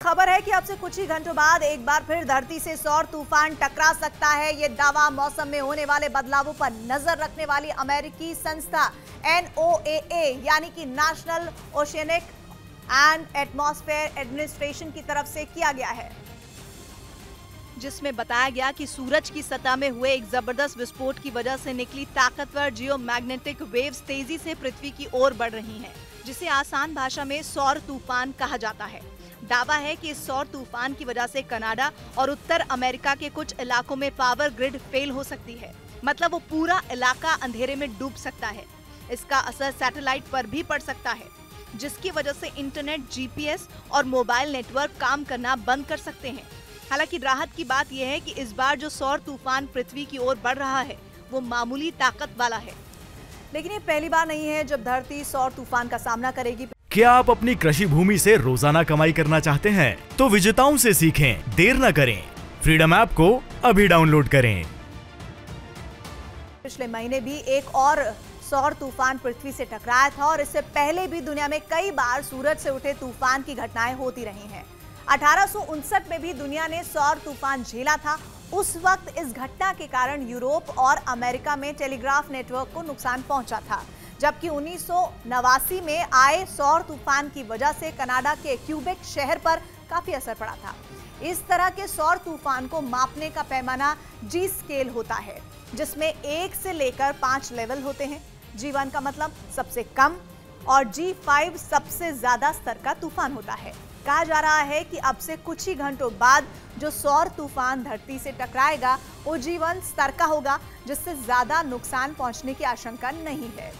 खबर है कि अब से कुछ ही घंटों बाद एक बार फिर धरती से सौर तूफान टकरा सकता है। ये दावा मौसम में होने वाले बदलावों पर नजर रखने वाली अमेरिकी संस्था NOAA यानी कि national oceanic and atmosphere administration की तरफ से किया गया है, जिसमें बताया गया कि सूरज की सतह में हुए एक जबरदस्त विस्फोट की वजह से निकली ताकतवर जियोमैग्नेटिक वेव्स तेजी से पृथ्वी की ओर बढ़ रही हैं, जिसे आसान भाषा में सौर तूफान कहा जाता है। दावा है कि इस सौर तूफान की वजह से कनाडा और उत्तर अमेरिका के कुछ इलाकों में पावर ग्रिड फेल हो सकती है, मतलब वो पूरा इलाका अंधेरे में डूब सकता है। इसका असर सैटेलाइट पर भी पड़ सकता है, जिसकी वजह से इंटरनेट, GPS और मोबाइल नेटवर्क काम करना बंद कर सकते हैं। हालांकि राहत की बात यह है कि इस बार जो सौर तूफान पृथ्वी की ओर बढ़ रहा है वो मामूली ताकत वाला है, लेकिन ये पहली बार नहीं है जब धरती सौर तूफान का सामना करेगी। क्या आप अपनी कृषि भूमि से रोजाना कमाई करना चाहते हैं? तो विजेताओं से सीखें, देर न करें। फ्रीडम ऐप को अभी डाउनलोड करें। पिछले महीने भी एक और सौर तूफान पृथ्वी से टकराया था और इससे पहले भी दुनिया में कई बार सूरज से उठे तूफान की घटनाएं होती रही हैं। 1859 में भी दुनिया ने सौर तूफान झेला था। उस वक्त इस घटना के कारण यूरोप और अमेरिका में टेलीग्राफ नेटवर्क को नुकसान पहुंचा था, जबकि 1989 में आए सौर तूफान की वजह से कनाडा के क्यूबेक शहर पर काफी असर पड़ा था। इस तरह के सौर तूफान को मापने का पैमाना G स्केल होता है, जिसमें 1 से लेकर 5 लेवल होते हैं। G1 का मतलब सबसे कम और G5 सबसे ज्यादा स्तर का तूफान होता है। कहा जा रहा है कि अब से कुछ ही घंटों बाद जो सौर तूफान धरती से टकराएगा वो G1 स्तर का होगा, जिससे ज्यादा नुकसान पहुंचने की आशंका नहीं है।